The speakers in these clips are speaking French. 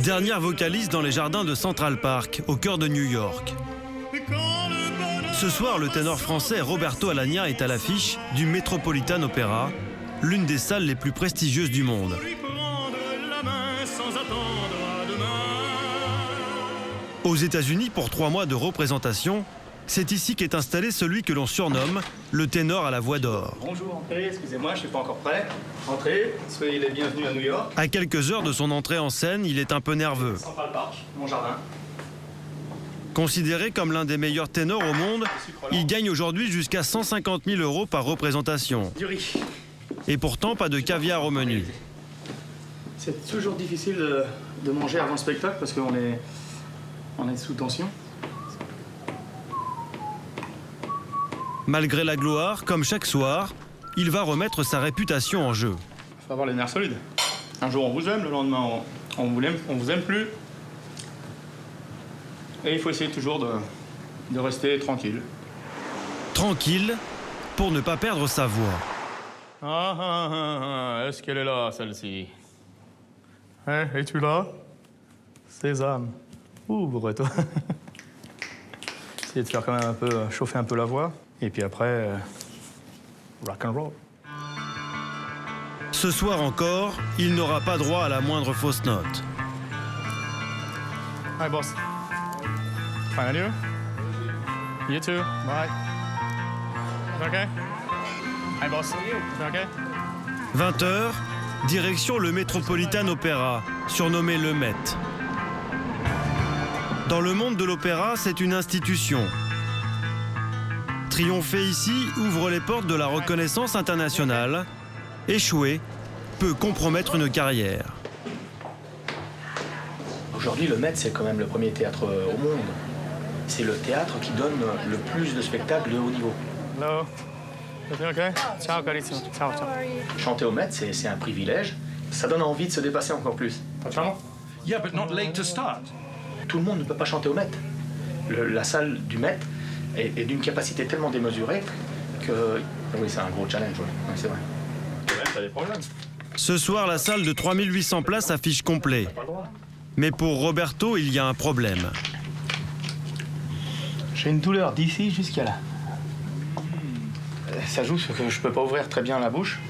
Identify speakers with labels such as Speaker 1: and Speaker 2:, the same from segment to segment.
Speaker 1: Dernière vocaliste dans les jardins de Central Park, au cœur de New York. Ce soir, le ténor français Roberto Alagna est à l'affiche du Metropolitan Opera, l'une des salles les plus prestigieuses du monde. Aux États-Unis, pour 3 mois de représentation, c'est ici qu'est installé celui que l'on surnomme le ténor à la voix d'or.
Speaker 2: Bonjour, entrez, excusez-moi, je ne suis pas encore prêt. Entrez, soyez les bienvenus à New York.
Speaker 1: À quelques heures de son entrée en scène, il est un peu nerveux.
Speaker 2: Central Park, mon jardin.
Speaker 1: Considéré comme l'un des meilleurs ténors au monde, il gagne aujourd'hui jusqu'à 150 000 € par représentation.
Speaker 2: Du riz.
Speaker 1: Et pourtant, pas de caviar au menu.
Speaker 2: C'est toujours difficile de manger avant le spectacle parce qu'on est sous tension.
Speaker 1: Malgré la gloire, comme chaque soir, il va remettre sa réputation en jeu.
Speaker 2: Il faut avoir les nerfs solides. Un jour on vous aime, le lendemain on vous aime plus. Et il faut essayer toujours de rester tranquille.
Speaker 1: Tranquille, pour ne pas perdre sa voix.
Speaker 2: Est-ce qu'elle est là, celle-ci? Hein, es-tu là? Sésame. Ouvre-toi. Essayez de faire quand même un peu, chauffer un peu la voix. Et puis après, rock and roll.
Speaker 1: Ce soir encore, il n'aura pas droit à la moindre fausse note.
Speaker 2: Hi, boss. Fine, and you? You too. Bye. Okay? Hi, boss. Okay?
Speaker 1: 20h, direction le Metropolitan Opera, surnommé le Met. Dans le monde de l'opéra, c'est une institution. Triompher ici ouvre les portes de la reconnaissance internationale. Échouer peut compromettre une carrière.
Speaker 3: Aujourd'hui, le Met, c'est quand même le premier théâtre au monde. C'est le théâtre qui donne le plus de spectacles de haut niveau.
Speaker 2: Hello. Okay? Ciao, carissimo. Ciao, ciao.
Speaker 3: Chanter au Met, c'est un privilège. Ça donne envie de se dépasser encore plus.
Speaker 2: Facciamo?
Speaker 4: Yeah, but not late to start.
Speaker 3: Tout le monde ne peut pas chanter au Met. La salle du Met est d'une capacité tellement démesurée que... Oui, c'est un gros challenge, oui. Ouais, c'est vrai.
Speaker 2: T'as des problèmes.
Speaker 1: Ce soir, la salle de 3800 places affiche complet. Mais pour Roberto, il y a un problème.
Speaker 2: J'ai une douleur d'ici jusqu'à là. Ça joue sur que je peux pas ouvrir très bien la bouche.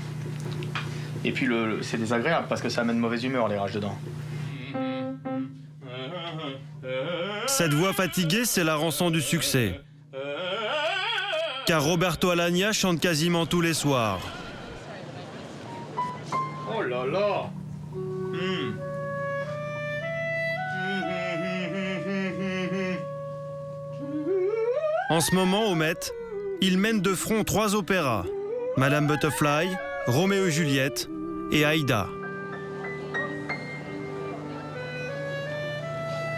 Speaker 2: Et puis c'est désagréable parce que ça amène mauvaise humeur les rages dedans.
Speaker 1: Cette voix fatiguée, c'est la rançon du succès. Car Roberto Alagna chante quasiment tous les soirs.
Speaker 2: Oh là là!
Speaker 1: En ce moment, au Met, il mène de front 3 opéras. Madame Butterfly, Roméo et Juliette et Aïda.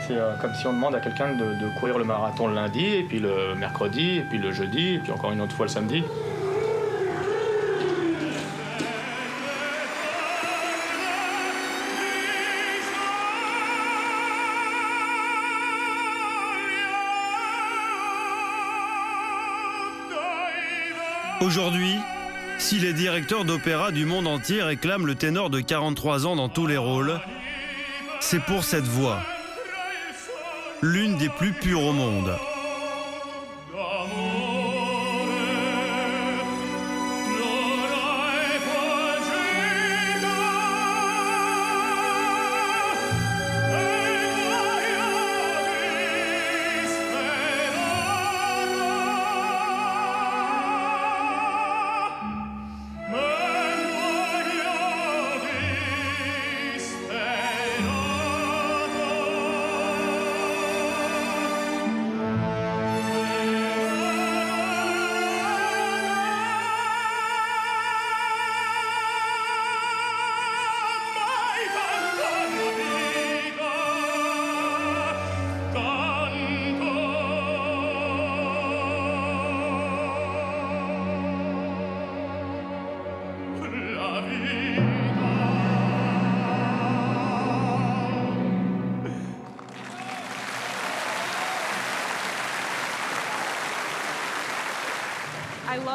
Speaker 2: C'est comme si on demande à quelqu'un de courir le marathon le lundi, et puis le mercredi, et puis le jeudi, et puis encore une autre fois le samedi.
Speaker 1: Aujourd'hui, si les directeurs d'opéra du monde entier réclament le ténor de 43 ans dans tous les rôles, c'est pour cette voix, l'une des plus pures au monde.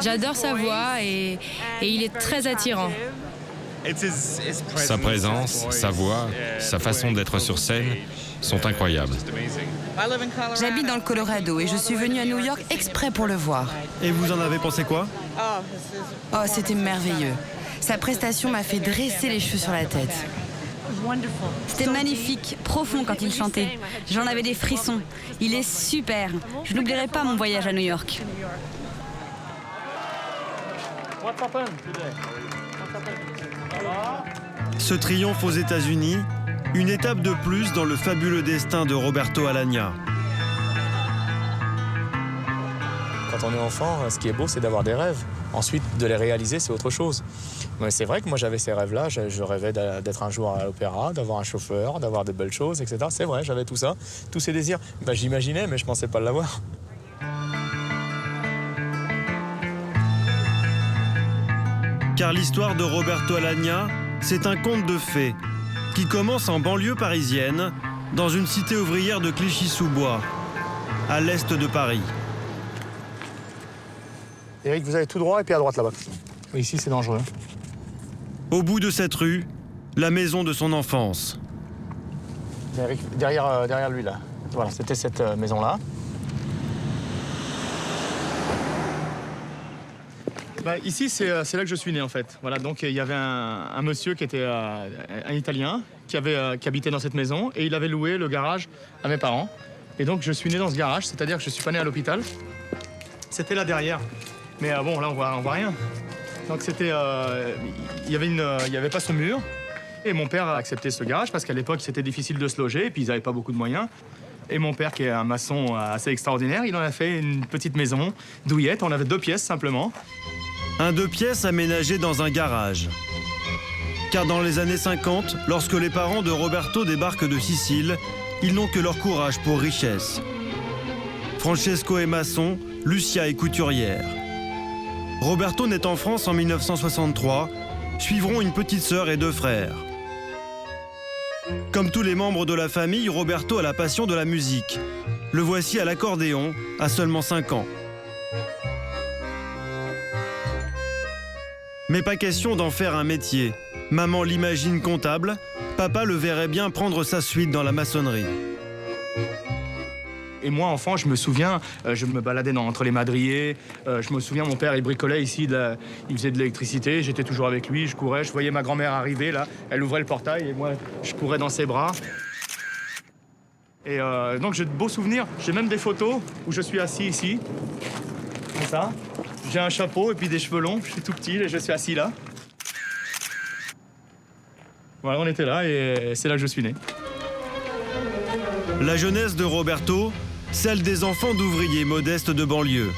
Speaker 5: J'adore sa voix et il est très attirant. Sa présence, sa voix, sa façon d'être sur scène sont incroyables.
Speaker 6: J'habite dans le Colorado et je suis venue à New York exprès pour le voir.
Speaker 1: Et vous en avez pensé quoi?
Speaker 6: Oh, c'était merveilleux. Sa prestation m'a fait dresser les cheveux sur la tête.
Speaker 7: C'était magnifique, profond quand il chantait. J'en avais des frissons. Il est super. Je n'oublierai pas mon voyage à New York.
Speaker 1: Ce triomphe aux États-Unis, une étape de plus dans le fabuleux destin de Roberto Alagna.
Speaker 8: Quand on est enfant, ce qui est beau, c'est d'avoir des rêves. Ensuite, de les réaliser, c'est autre chose. Mais c'est vrai que moi, j'avais ces rêves-là. Je rêvais d'être un jour à l'opéra, d'avoir un chauffeur, d'avoir de belles choses, etc. C'est vrai, j'avais tout ça, tous ces désirs. J'imaginais, mais je ne pensais pas l'avoir.
Speaker 1: Car l'histoire de Roberto Alagna, c'est un conte de fées qui commence en banlieue parisienne, dans une cité ouvrière de Clichy-sous-Bois, à l'est de Paris.
Speaker 3: Eric, vous allez tout droit et puis à droite là-bas. Ici, c'est dangereux.
Speaker 1: Au bout de cette rue, la maison de son enfance.
Speaker 3: Eric, derrière lui, là. Voilà, c'était cette maison-là. Ici, c'est là que je suis né, en fait. Voilà, donc il y avait un monsieur qui était un Italien, qui habitait dans cette maison, et il avait loué le garage à mes parents. Et donc, je suis né dans ce garage, c'est-à-dire que je suis pas né à l'hôpital. C'était là derrière. Mais bon, là, on voit rien. Donc, c'était... il y avait pas ce mur. Et mon père a accepté ce garage parce qu'à l'époque, c'était difficile de se loger et puis ils n'avaient pas beaucoup de moyens. Et mon père, qui est un maçon assez extraordinaire, il en a fait une petite maison douillette. On avait 2 pièces, simplement.
Speaker 1: Un 2 pièces aménagé dans un garage. Car dans les années 50, lorsque les parents de Roberto débarquent de Sicile, ils n'ont que leur courage pour richesse. Francesco est maçon, Lucia est couturière. Roberto naît en France en 1963, suivront une petite sœur et 2 frères. Comme tous les membres de la famille, Roberto a la passion de la musique. Le voici à l'accordéon, à seulement 5 ans. Mais pas question d'en faire un métier. Maman l'imagine comptable, papa le verrait bien prendre sa suite dans la maçonnerie.
Speaker 3: Et moi, enfant, je me souviens, je me baladais entre les madriers. Je me souviens, mon père, il bricolait ici, il faisait de l'électricité. J'étais toujours avec lui, je courais. Je voyais ma grand-mère arriver, là. Elle ouvrait le portail et moi, je courais dans ses bras. Et donc, j'ai de beaux souvenirs. J'ai même des photos où je suis assis ici, comme ça. J'ai un chapeau et puis des cheveux longs. Je suis tout petit et je suis assis là. Voilà, on était là et c'est là que je suis né.
Speaker 1: La jeunesse de Roberto, celle des enfants d'ouvriers modestes de banlieue.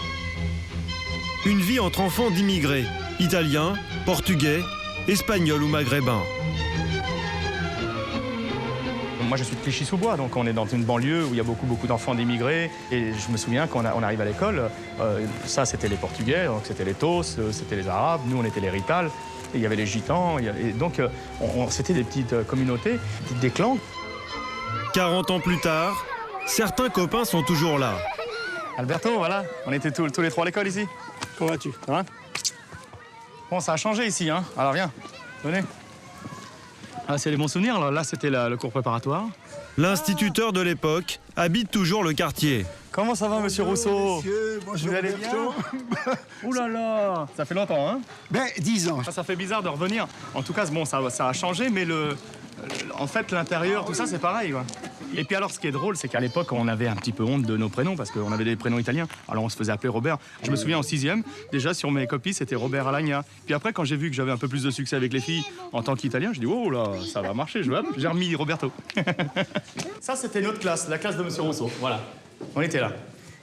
Speaker 1: Une vie entre enfants d'immigrés, italiens, portugais, espagnols ou maghrébins.
Speaker 3: Moi, je suis de Clichy-sous-Bois, donc on est dans une banlieue où il y a beaucoup d'enfants d'immigrés. Et je me souviens qu'on arrive à l'école, ça, c'était les Portugais, donc c'était les Tos, c'était les Arabes, nous, on était les Rital, et il y avait les Gitans. Et donc, c'était des petites communautés, des clans.
Speaker 1: 40 ans plus tard, certains copains sont toujours là.
Speaker 3: Alberto, voilà, on était tous les 3 à l'école ici. Comment vas-tu? Ça va? Bon, ça a changé ici, hein. Alors viens, venez. Ah, c'est les bons souvenirs, là c'était le cours préparatoire.
Speaker 1: L'instituteur de l'époque habite toujours le quartier.
Speaker 3: Comment ça va, monsieur Rousseau?
Speaker 9: Monsieur, bonjour.
Speaker 3: Vous allez bien? Ouh là là, ça fait longtemps, hein?
Speaker 9: 10 ans.
Speaker 3: Ça fait bizarre de revenir. En tout cas, bon, ça a changé, mais en fait, l'intérieur, tout ça, c'est pareil, quoi. Et puis alors, ce qui est drôle, c'est qu'à l'époque, on avait un petit peu honte de nos prénoms, parce qu'on avait des prénoms italiens. Alors, on se faisait appeler Robert. Je me souviens, en 6e, déjà, sur mes copies, c'était Robert Alagna. Puis après, quand j'ai vu que j'avais un peu plus de succès avec les filles en tant qu'Italien, j'ai dit, oh là, ça va marcher. J'ai remis Roberto. Ça, c'était notre classe, la classe de monsieur Rousseau. Voilà, on était là.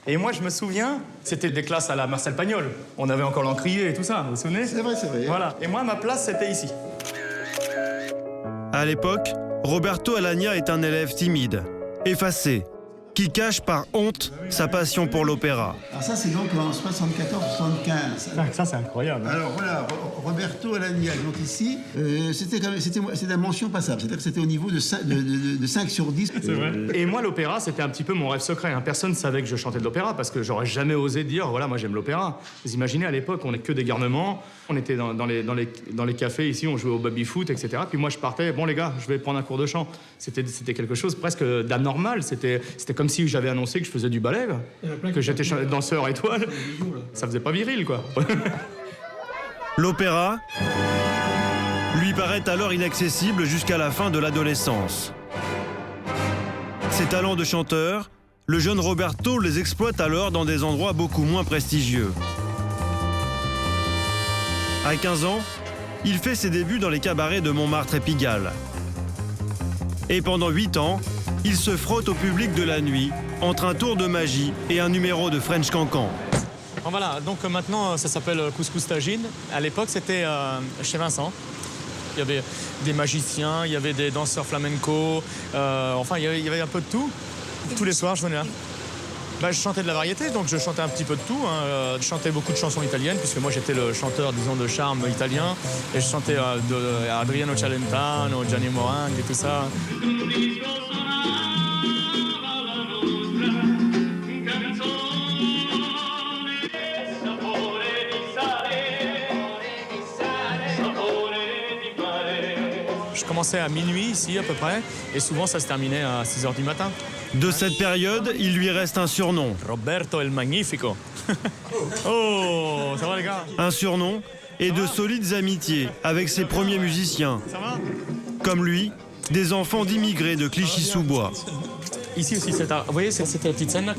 Speaker 3: Et moi, je me souviens, c'était des classes à la Marcel Pagnol. On avait encore l'encrier et tout ça, vous vous souvenez?
Speaker 9: C'est vrai.
Speaker 3: Voilà. Et moi, ma place, c'était ici.
Speaker 1: À l'époque, Roberto Alagna est un élève timide, effacé, qui cache par honte sa passion pour l'opéra.
Speaker 9: Alors ça, c'est donc en 74-75.
Speaker 3: Ça, c'est incroyable.
Speaker 9: Alors voilà, Roberto Alagna. Donc ici, c'était la mention passable. C'est-à-dire que c'était au niveau de 5 sur 10.
Speaker 3: C'est vrai. Et moi, l'opéra, c'était un petit peu mon rêve secret. Hein. Personne ne savait que je chantais de l'opéra parce que j'aurais jamais osé dire, voilà, moi j'aime l'opéra. Vous imaginez, à l'époque, on n'est que des garnements. On était dans les cafés ici, on jouait au baby-foot, etc. Puis moi, je partais, bon les gars, je vais prendre un cours de chant. C'était quelque chose presque d'anormal. C'était comme si j'avais annoncé que je faisais du ballet, que j'étais danseur étoile. Ça faisait pas viril, quoi.
Speaker 1: L'opéra lui paraît alors inaccessible jusqu'à la fin de l'adolescence. Ses talents de chanteur, le jeune Roberto les exploite alors dans des endroits beaucoup moins prestigieux. À 15 ans, il fait ses débuts dans les cabarets de Montmartre et Pigalle. Et pendant 8 ans, il se frotte au public de la nuit entre un tour de magie et un numéro de French Cancan.
Speaker 3: Voilà, donc maintenant, ça s'appelle Couscous Tagine. À l'époque, c'était chez Vincent. Il y avait des magiciens, il y avait des danseurs flamenco, enfin, il y avait un peu de tout. Tous les soirs, je venais là. Je chantais de la variété, donc je chantais un petit peu de tout. Hein. Je chantais beaucoup de chansons italiennes, puisque moi j'étais le chanteur, disons, de charme italien. Et je chantais Adriano Celentano, Gianni Morandi et tout ça. Je commençais à minuit ici à peu près, et souvent ça se terminait à 6h du matin.
Speaker 1: De cette période, il lui reste un surnom.
Speaker 3: Roberto el Magnifico. Oh, ça va les gars?
Speaker 1: Un surnom et de solides amitiés avec ses premiers musiciens.
Speaker 3: Ça va?
Speaker 1: Comme lui, des enfants d'immigrés de Clichy-sous-Bois.
Speaker 3: Ici aussi, vous voyez, c'était la petite scène là.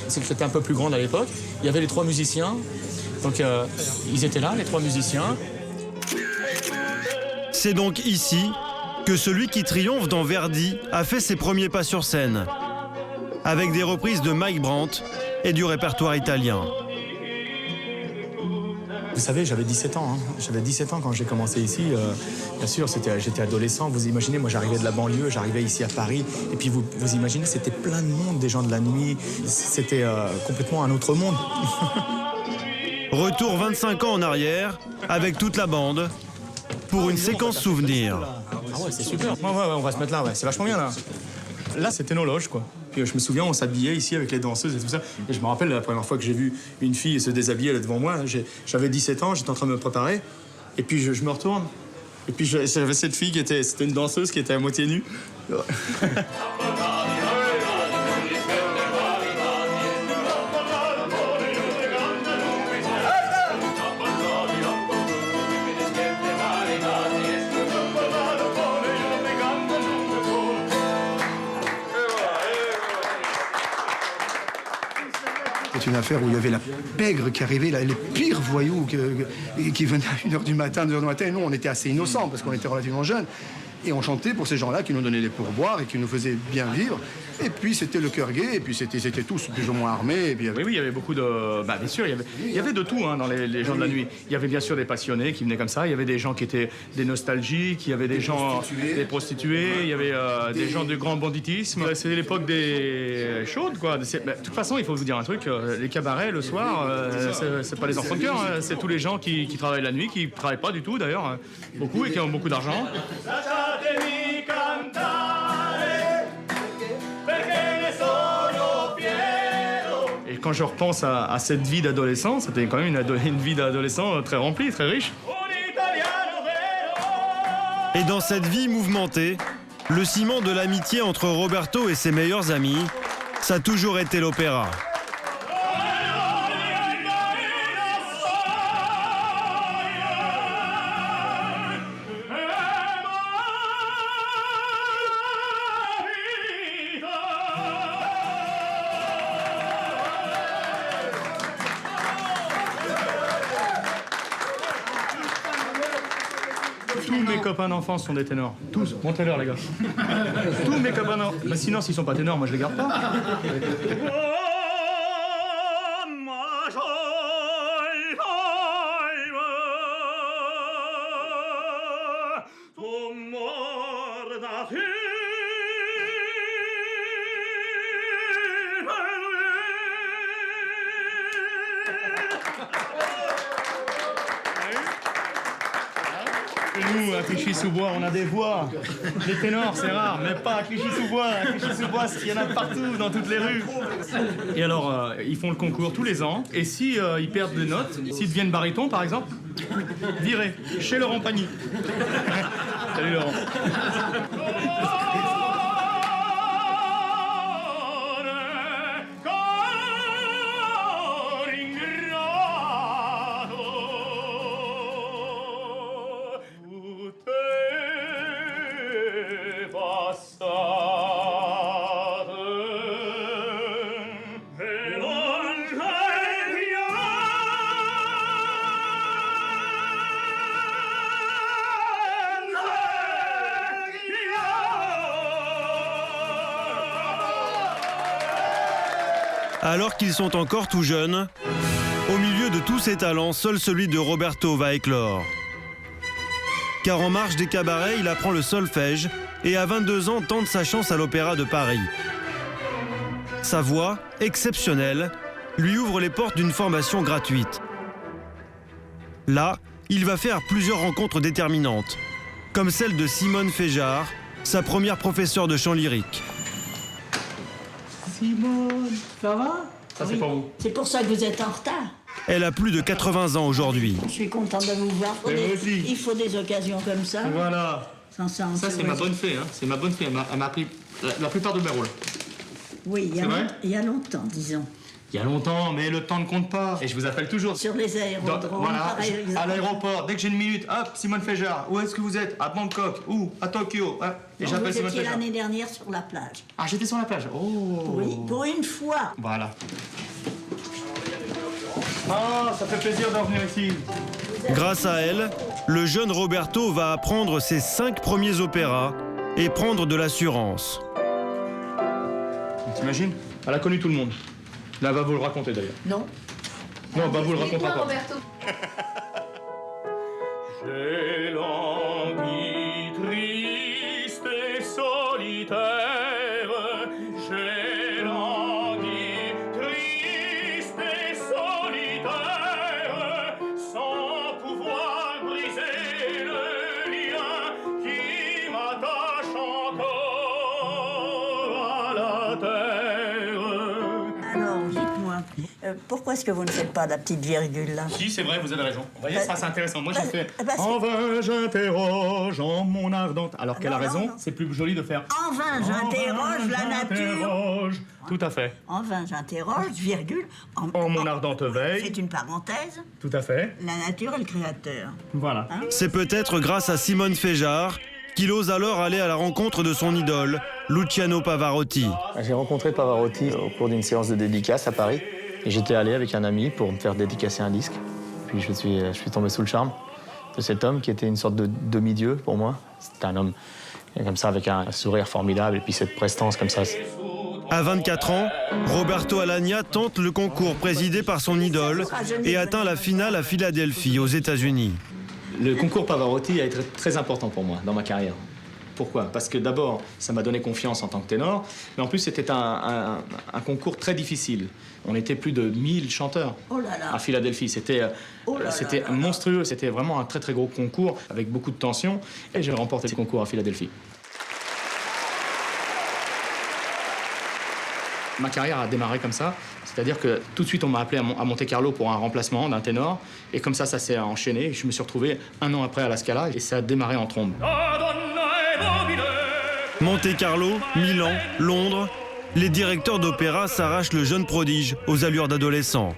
Speaker 3: C'était un peu plus grande à l'époque. Il y avait les 3 musiciens. Donc ils étaient là, les 3 musiciens.
Speaker 1: C'est donc ici que celui qui triomphe dans Verdi a fait ses premiers pas sur scène, avec des reprises de Mike Brandt et du répertoire italien.
Speaker 3: Vous savez, j'avais 17 ans. Hein. J'avais 17 ans quand j'ai commencé ici. Bien sûr, j'étais adolescent. Vous imaginez, moi j'arrivais de la banlieue, j'arrivais ici à Paris. Et puis vous imaginez, c'était plein de monde, des gens de la nuit. C'était complètement un autre monde.
Speaker 1: Retour 25 ans en arrière, avec toute la bande, pour une séquence souvenir.
Speaker 3: Ah ouais, c'est super. Ouais, on va se mettre là, ouais. C'est vachement bien là. Là, c'était nos loges, quoi. Puis je me souviens, on s'habillait ici avec les danseuses et tout ça. Et je me rappelle la première fois que j'ai vu une fille se déshabiller là devant moi. J'avais 17 ans, j'étais en train de me préparer. Et puis je me retourne. Et puis j'avais cette fille c'était une danseuse qui était à moitié nue.
Speaker 9: C'est une affaire où il y avait la pègre qui arrivait, les pires voyous qui venaient à 1h du matin, 2h du matin. Et nous, on était assez innocents parce qu'on était relativement jeunes. Et on chantait pour ces gens-là qui nous donnaient des pourboires et qui nous faisaient bien vivre. Et puis c'était le cœur gai, et puis c'était tous plus ou moins armés. Et puis,
Speaker 3: Oui, il y avait beaucoup de... bien sûr, il y avait de tout hein, dans les gens de la nuit. Il y avait bien sûr des passionnés qui venaient comme ça, il y avait des gens qui étaient des nostalgiques, il y avait des prostituées, il y avait des gens du grand banditisme. C'était l'époque des chaudes, quoi. De toute façon, il faut vous dire un truc, les cabarets, le soir, c'est pas les enfants de cœur, hein, c'est tous les gens qui travaillent la nuit, qui travaillent pas du tout d'ailleurs, beaucoup, et qui ont beaucoup d'argent. Et quand je repense à cette vie d'adolescent, c'était quand même une vie d'adolescent très remplie, très riche.
Speaker 1: Et dans cette vie mouvementée, le ciment de l'amitié entre Roberto et ses meilleurs amis, ça a toujours été l'opéra.
Speaker 3: Tous mes copains d'enfance sont des ténors. Tous. Montez-leur, les gars. Tous mes copains d'enfance. Bah sinon, s'ils sont pas ténors, moi je les garde pas. Nous, à Clichy-sous-Bois, on a des voix. Les ténors, c'est rare, mais pas à Clichy-sous-Bois. À Clichy-sous-Bois, il y en a partout, dans toutes les rues. Et alors, ils font le concours tous les ans. Et si ils perdent des notes, s'ils deviennent baryton, par exemple, virés chez Laurent Pagny. Salut Laurent.
Speaker 1: Alors qu'ils sont encore tout jeunes, au milieu de tous ces talents, seul celui de Roberto va éclore. Car en marge des cabarets, il apprend le solfège et à 22 ans tente sa chance à l'Opéra de Paris. Sa voix, exceptionnelle, lui ouvre les portes d'une formation gratuite. Là, il va faire plusieurs rencontres déterminantes, comme celle de Simone Féjard, sa première professeure de chant lyrique.
Speaker 10: Simone, ça va?
Speaker 3: Ça, c'est pour vous.
Speaker 10: C'est pour ça que vous êtes en retard.
Speaker 1: Elle a plus de 80 ans aujourd'hui.
Speaker 10: Je suis contente de vous voir. Il faut des occasions comme ça.
Speaker 3: Voilà.
Speaker 10: Sans ça,
Speaker 3: c'est ma bonne fée, hein. C'est ma bonne fée. Elle m'a appris la plupart de mes rôles.
Speaker 10: Oui, il y a longtemps, disons.
Speaker 3: Il y a longtemps, mais le temps ne compte pas. Et je vous appelle toujours.
Speaker 10: Sur les aérodromes,
Speaker 3: voilà,
Speaker 10: par exemple.
Speaker 3: à l'aéroport, dès que j'ai une minute, hop, Simone Féjard. Où est-ce que vous êtes? À Bangkok? Où? À Tokyo? Et j'appelle Simone
Speaker 10: Vous étiez
Speaker 3: Féjard.
Speaker 10: l'année dernière sur la plage.
Speaker 3: Ah, j'étais sur la plage. Oh.
Speaker 10: Oui, pour une fois.
Speaker 3: Voilà. Ah, ça fait plaisir de revenir ici.
Speaker 1: Grâce à elle, le jeune Roberto va apprendre ses 5 premiers opéras et prendre de l'assurance.
Speaker 3: T'imagines? Elle a connu tout le monde. Là, elle va vous le raconter d'ailleurs.
Speaker 10: Non.
Speaker 3: Non, bah vous le racontera pas.
Speaker 11: Roberto.
Speaker 2: J'ai langui triste et solitaire. J'ai langui triste et solitaire, sans pouvoir briser le lien qui m'attache encore à la terre.
Speaker 10: Alors, dites-moi, pourquoi est-ce que vous ne faites pas la petite virgule là?
Speaker 3: Si, c'est vrai, vous avez raison. Vous voyez, ça c'est intéressant. Moi, j'ai fait
Speaker 10: parce que-
Speaker 3: en vain j'interroge en mon ardente. Alors qu'elle a raison, c'est plus joli de faire
Speaker 10: En vain, j'interroge la nature.
Speaker 3: j'interroge. Tout à fait.
Speaker 10: En vain, j'interroge, virgule.
Speaker 3: En mon ardente veille.
Speaker 10: C'est une parenthèse.
Speaker 3: Tout à fait.
Speaker 10: La nature est le créateur.
Speaker 3: Voilà.
Speaker 1: C'est peut-être grâce à Simone Féjard qu'il ose alors aller à la rencontre de son idole, Luciano Pavarotti.
Speaker 8: J'ai rencontré Pavarotti au cours d'une séance de dédicace à Paris. Et j'étais allé avec un ami pour me faire dédicacer un disque. Puis je suis tombé sous le charme de cet homme qui était une sorte de demi-dieu pour moi. C'était un homme comme ça avec un sourire formidable et puis cette prestance comme ça.
Speaker 1: À 24 ans, Roberto Alagna tente le concours présidé par son idole et atteint la finale à Philadelphie, aux États-Unis.
Speaker 8: Le concours Pavarotti a été très important pour moi dans ma carrière. Pourquoi? Parce que d'abord, ça m'a donné confiance en tant que ténor, mais en plus, c'était un concours très difficile. On était plus de 1000 chanteurs à Philadelphie. C'était monstrueux, c'était vraiment un très très gros concours avec beaucoup de tension. Et j'ai remporté ce concours à Philadelphie. Ma carrière a démarré comme ça, c'est-à-dire que tout de suite on m'a appelé à Monte-Carlo pour un remplacement d'un ténor, et comme ça s'est enchaîné. Je me suis retrouvé un an après à la Scala, et ça a démarré en trombe.
Speaker 1: Monte-Carlo, Milan, Londres, les directeurs d'opéra s'arrachent le jeune prodige aux allures d'adolescent.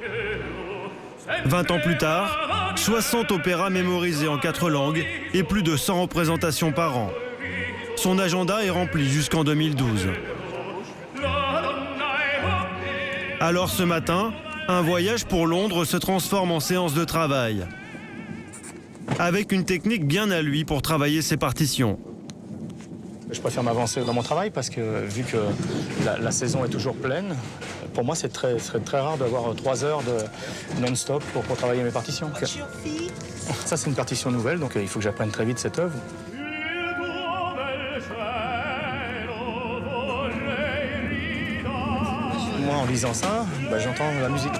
Speaker 1: 20 ans plus tard, 60 opéras mémorisés en 4 langues et plus de 100 représentations par an. Son agenda est rempli jusqu'en 2012. Alors ce matin, un voyage pour Londres se transforme en séance de travail. Avec une technique bien à lui pour travailler ses partitions.
Speaker 8: Je préfère m'avancer dans mon travail parce que vu que la saison est toujours pleine, pour moi c'est serait très rare d'avoir 3 heures de non-stop pour travailler mes partitions. Ça c'est une partition nouvelle, donc il faut que j'apprenne très vite cette œuvre. Moi en lisant ça, j'entends la musique.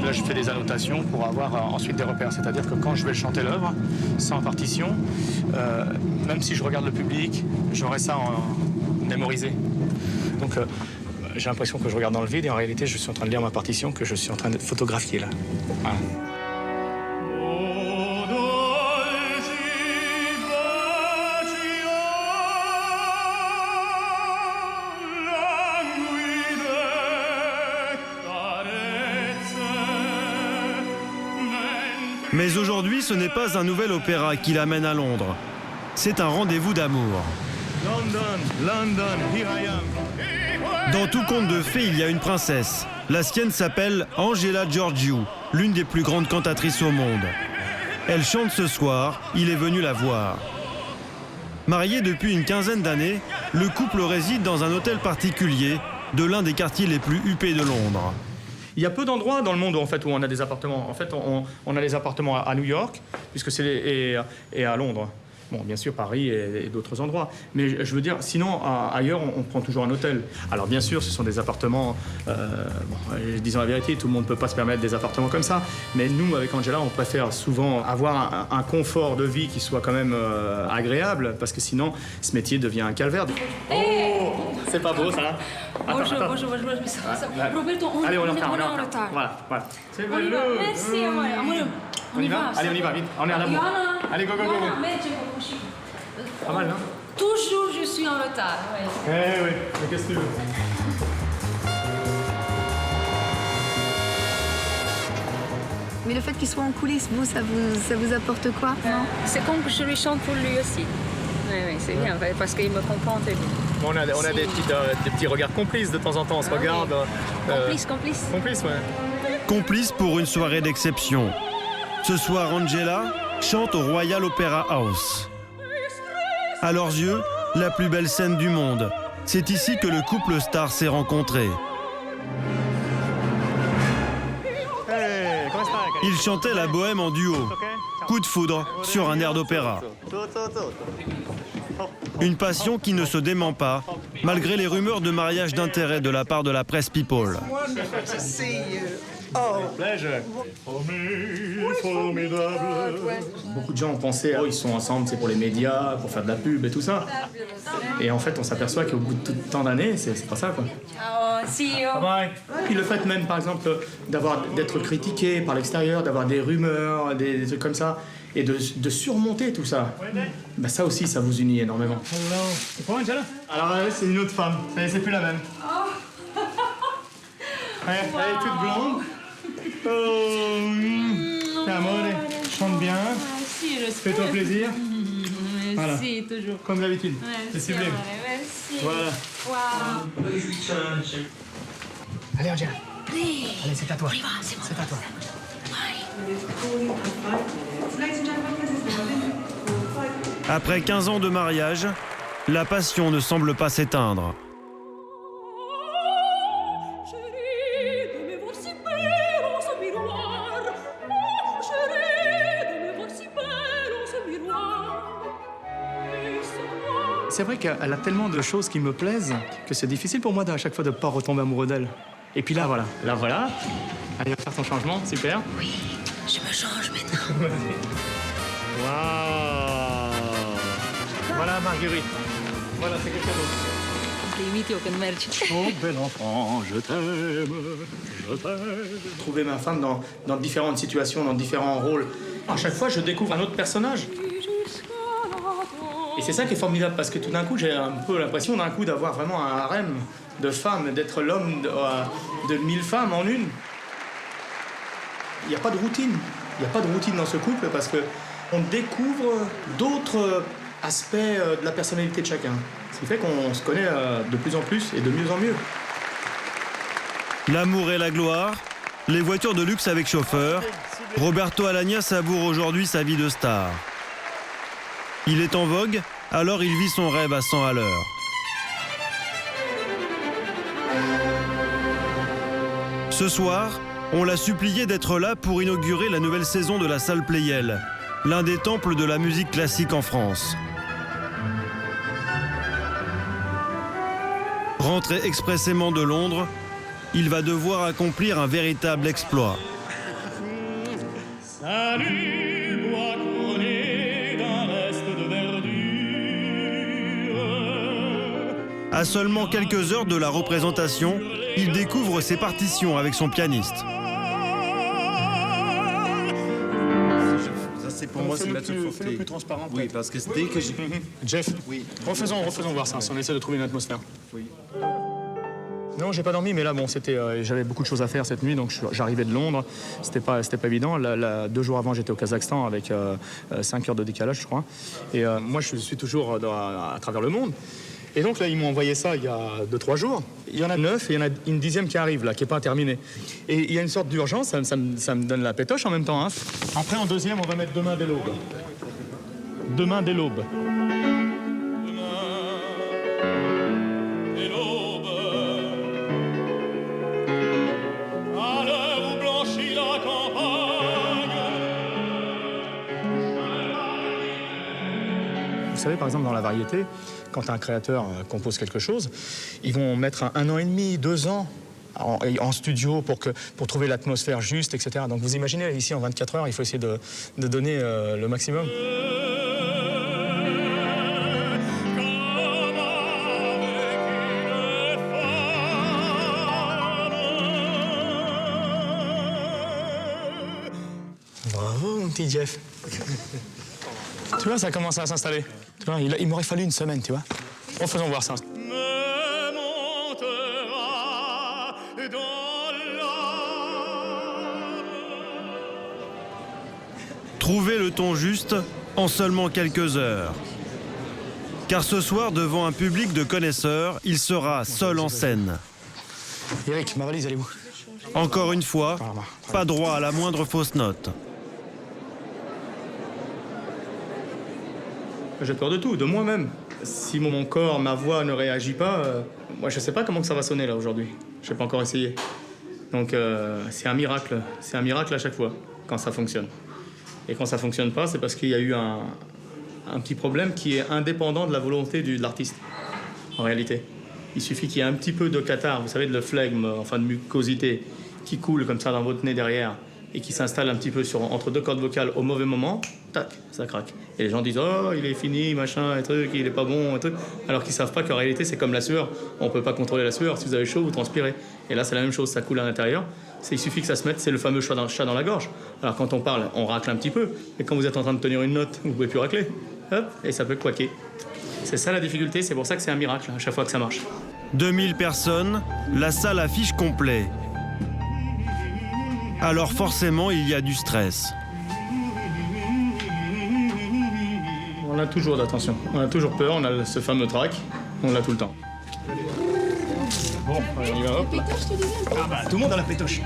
Speaker 3: Là, je fais des annotations pour avoir ensuite des repères. C'est-à-dire que quand je vais chanter l'œuvre, sans partition, même si je regarde le public, j'aurai ça mémorisé. Donc, j'ai l'impression que je regarde dans le vide et en réalité, je suis en train de lire ma partition que je suis en train de photographier là. Voilà.
Speaker 1: Mais aujourd'hui, ce n'est pas un nouvel opéra qui l'amène à Londres. C'est un rendez-vous d'amour.
Speaker 3: London, here I am.
Speaker 1: Dans tout conte de fées, il y a une princesse. La sienne s'appelle Angela Georgiou, l'une des plus grandes cantatrices au monde. Elle chante ce soir, il est venu la voir. Marié depuis une quinzaine d'années, le couple réside dans un hôtel particulier de l'un des quartiers les plus huppés de Londres.
Speaker 3: Il y a peu d'endroits dans le monde en fait, où on a des appartements. En fait, on a les appartements à New York, puisque et à Londres. Bon, bien sûr, Paris et d'autres endroits. Mais je veux dire, sinon, ailleurs, on prend toujours un hôtel. Alors, bien sûr, ce sont des appartements... disons la vérité, tout le monde ne peut pas se permettre des appartements comme ça. Mais nous, avec Angela, on préfère souvent avoir un confort de vie qui soit quand même agréable, parce que sinon, ce métier devient un calvaire. Oh, c'est pas beau, ça. Attends.
Speaker 11: Bonjour. Roberto,
Speaker 3: allez, on est en
Speaker 11: retard.
Speaker 3: retard. Voilà. C'est
Speaker 11: On y va. Merci, amore.
Speaker 3: On y va? Allez, on y va, vite. On est à l'amour. Allez, go. Pas mal, non?
Speaker 11: Toujours, je suis en retard.
Speaker 3: Eh oui, mais qu'est-ce que tu veux?
Speaker 12: Mais le fait qu'il soit en coulisses, vous, ça vous apporte quoi?
Speaker 11: C'est comme que je lui chante pour lui aussi. Oui, c'est bien, parce qu'il me comprend très bien.
Speaker 3: On a des petits regards complices de temps en temps, on se regarde.
Speaker 11: Complice.
Speaker 3: Complice, ouais.
Speaker 1: Complice pour une soirée d'exception. Ce soir, Angela chante au Royal Opera House. À leurs yeux, la plus belle scène du monde. C'est ici que le couple star s'est rencontré. Ils chantaient la bohème en duo. Coup de foudre sur un air d'opéra. Une passion qui ne se dément pas, malgré les rumeurs de mariage d'intérêt de la part de la presse people.
Speaker 3: Beaucoup de gens ont pensé, ils sont ensemble, c'est pour les médias, pour faire de la pub et tout ça. Et en fait, on s'aperçoit qu'au bout de tant d'années, c'est pas ça, quoi. Puis le fait même, par exemple, d'être critiqué par l'extérieur, d'avoir des rumeurs, des trucs comme ça, et de surmonter tout ça, ben ça aussi, ça vous unit énormément. C'est quoi, Angela? Alors, c'est une autre femme, c'est plus la même. Elle est toute blonde. Amore, chante bien. Fais-toi plaisir. Voilà.
Speaker 11: Toujours.
Speaker 3: Comme d'habitude. C'est sublime.
Speaker 11: Merci.
Speaker 3: Voilà.
Speaker 11: Wow.
Speaker 3: Allez, Angela. Allez, c'est à toi. C'est à toi.
Speaker 1: Après 15 ans de mariage, la passion ne semble pas s'éteindre.
Speaker 3: C'est vrai qu'elle a tellement de choses qui me plaisent que c'est difficile pour moi à chaque fois de ne pas retomber amoureux d'elle. Et puis là, voilà. Allez, va faire ton changement, super.
Speaker 11: Oui, je me change maintenant.
Speaker 3: Waouh. Voilà Marguerite. Voilà, c'est quelqu'un d'autre. Oh, bel enfant, je t'aime. Trouver ma femme dans différentes situations, dans différents rôles. À chaque fois, je découvre un autre personnage. Et c'est ça qui est formidable, parce que tout d'un coup, j'ai un peu l'impression d'avoir vraiment un harem de femmes, d'être l'homme de 1000 femmes en une. Il n'y a pas de routine. Il n'y a pas de routine dans ce couple, parce qu'on découvre d'autres aspects de la personnalité de chacun. Ce qui fait qu'on se connaît de plus en plus et de mieux en mieux.
Speaker 1: L'amour et la gloire, les voitures de luxe avec chauffeur, Roberto Alagna savoure aujourd'hui sa vie de star. Il est en vogue, alors il vit son rêve à 100 à l'heure. Ce soir, on l'a supplié d'être là pour inaugurer la nouvelle saison de la salle Pleyel, l'un des temples de la musique classique en France. Rentré expressément de Londres, il va devoir accomplir un véritable exploit.
Speaker 2: Salut, bois couronné d'un reste de verdure.
Speaker 1: À seulement quelques heures de la représentation, il découvre ses partitions avec son pianiste.
Speaker 13: Ça, c'est pour moi, c'est mettre
Speaker 3: le plus transparent.
Speaker 13: Oui, parce que dès que j'ai...
Speaker 3: Jeff,
Speaker 13: oui.
Speaker 3: refaisons voir ça, si on essaie de trouver une atmosphère.
Speaker 13: Oui.
Speaker 3: Non, j'ai pas dormi, mais là, bon, j'avais beaucoup de choses à faire cette nuit, donc j'arrivais de Londres. C'était pas évident. 2 jours avant, j'étais au Kazakhstan avec 5 heures de décalage, je crois. Et moi, je suis toujours à travers le monde. Et donc là, ils m'ont envoyé ça il y a 2-3 jours. Il y en a 9 et il y en a une 10e qui arrive, là, qui n'est pas terminée. Et il y a une sorte d'urgence, ça me donne la pétoche en même temps. Hein. Après, en 2e, on va mettre Demain dès l'aube. Demain dès l'aube. Vous savez, par exemple, dans la variété, quand un créateur compose quelque chose, ils vont mettre 1 an et demi, 2 ans en studio pour trouver l'atmosphère juste, etc. Donc vous imaginez, ici, en 24 heures, il faut essayer de donner le maximum. Bravo, mon petit Jeff. Tu vois, ça commence à s'installer. Tu vois, il m'aurait fallu une semaine, tu vois. Bon, faisons voir ça.
Speaker 1: Trouver le ton juste en seulement quelques heures. Car ce soir, devant un public de connaisseurs, il sera seul en scène.
Speaker 3: Eric, ma valise, elle est où?
Speaker 1: Encore une fois, pas droit à la moindre fausse note.
Speaker 3: J'ai peur de tout, de moi-même. Si mon corps, ma voix ne réagit pas, moi je sais pas comment que ça va sonner là aujourd'hui. Je n'ai pas encore essayé. Donc c'est un miracle à chaque fois quand ça fonctionne. Et quand ça fonctionne pas, c'est parce qu'il y a eu un petit problème qui est indépendant de la volonté de l'artiste, en réalité. Il suffit qu'il y ait un petit peu de catarrhe, vous savez, de flegme, enfin de mucosité, qui coule comme ça dans votre nez derrière et qui s'installe un petit peu entre 2 cordes vocales au mauvais moment, tac, ça craque. Et les gens disent « Oh, il est fini, machin, un truc, il est pas bon, un truc », alors qu'ils savent pas qu'en réalité, c'est comme la sueur. On peut pas contrôler la sueur. Si vous avez chaud, vous transpirez. Et là, c'est la même chose, ça coule à l'intérieur. Il suffit que ça se mette, c'est le fameux chat dans la gorge. Alors quand on parle, on racle un petit peu. Et quand vous êtes en train de tenir une note, vous pouvez plus racler. Hop, et ça peut quaquer. C'est ça la difficulté, c'est pour ça que c'est un miracle à chaque fois que ça marche.
Speaker 1: 2000 personnes, la salle affiche complet. Alors forcément, il y a du stress.
Speaker 3: On a toujours d'attention, on a toujours peur, on a ce fameux trac, on l'a tout le temps. Bon, on y va, hop. Ah bah, tout le monde a la pétoche.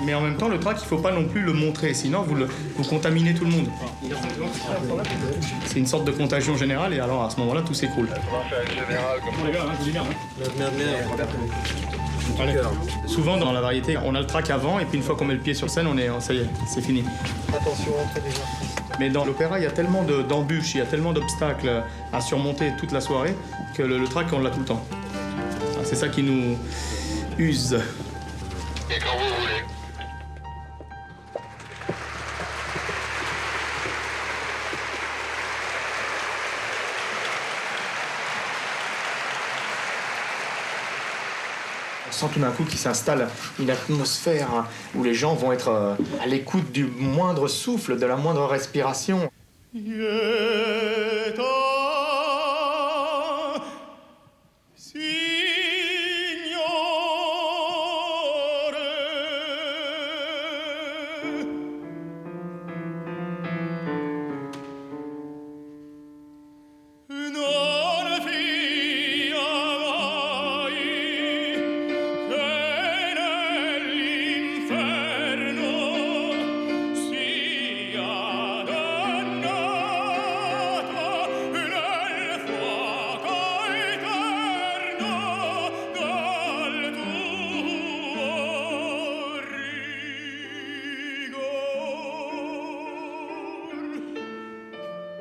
Speaker 3: Mais en même temps, le trac, il ne faut pas non plus le montrer, sinon vous contaminez tout le monde. C'est une sorte de contagion générale, et alors à ce moment-là, tout s'écroule. Les gars, je vous dis bien. Allez. Souvent, dans la variété, on a le trac avant, et puis une fois qu'on met le pied sur scène, ça y est, c'est fini.
Speaker 13: Attention, entrez déjà.
Speaker 3: Mais dans l'opéra, il y a tellement d'embûches, il y a tellement d'obstacles à surmonter toute la soirée, que le trac, on l'a tout le temps. C'est ça qui nous use.
Speaker 14: Et quand vous voulez.
Speaker 3: On sent tout d'un coup qu'il s'installe une atmosphère où les gens vont être à l'écoute du moindre souffle, de la moindre respiration.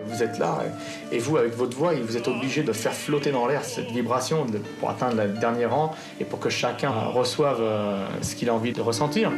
Speaker 3: Vous êtes là, et vous, avec votre voix, vous êtes obligé de faire flotter dans l'air cette vibration pour atteindre le dernier rang et pour que chacun reçoive ce qu'il a envie de ressentir.